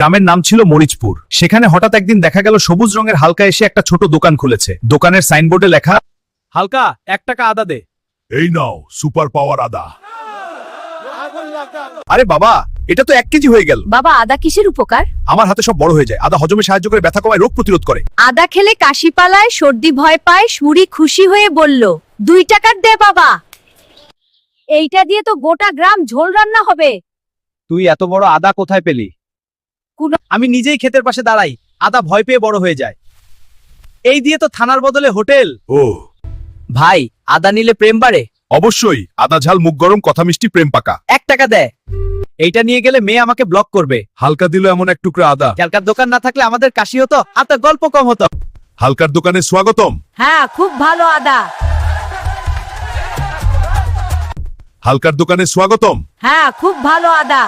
গ্রামের নাম ছিল মরিচপুর। সেখানে হঠাৎ একদিন দেখা গেল সবুজ রঙের হালকা এসে একটা ছোট দোকান খুলেছে। দোকানের সাইনবোর্ডে লেখা, হালকা 1 টাকা আদা দে। এই নাও সুপার পাওয়ার আদা। আরে বাবা, এটা তো 1 কেজি হয়ে গেল। বাবা, আদা কিসের উপকার? আমার হাতে সব বড় হয়ে যায়। আদা হজমে সাহায্য করে, ব্যথা কমায়, রোগ প্রতিরোধ করে। আদা খেলে কাশি পালায়, সর্দি ভয় পায়। সুরি খুশি হয়ে বলল, 2 টাকার দে বাবা। এইটা দিয়ে তো গোটা গ্রাম ঝোল রান্না হবে। তুই এত বড় আদা কোথায় পেলি? আমি নিজেই ক্ষেতের পাশে দাঁড়াই, আদা ভয় পেয়ে বড় হয়ে যায়। এই দিয়ে তো থানার বদলে হোটেল। ও ভাই, আদা নিলে প্রেম বাড়ে। অবশ্যই, আদা ঝাল, মুখ গরম, কথা মিষ্টি, প্রেম পাকা। 1 টাকা দে। এইটা নিয়ে গেলে মেয়ে আমাকে ব্লক করবে। হালকা দিল এমন এক টুকরা আদা। ক্যালকার দোকান না থাকলে আমাদের কাশি হতো, আর তো গল্প কম হতো। হালকার দোকানে স্বাগতম। হ্যাঁ, খুব ভালো আদা। হালকার দোকানে স্বাগতম। হ্যাঁ, খুব ভালো আদা।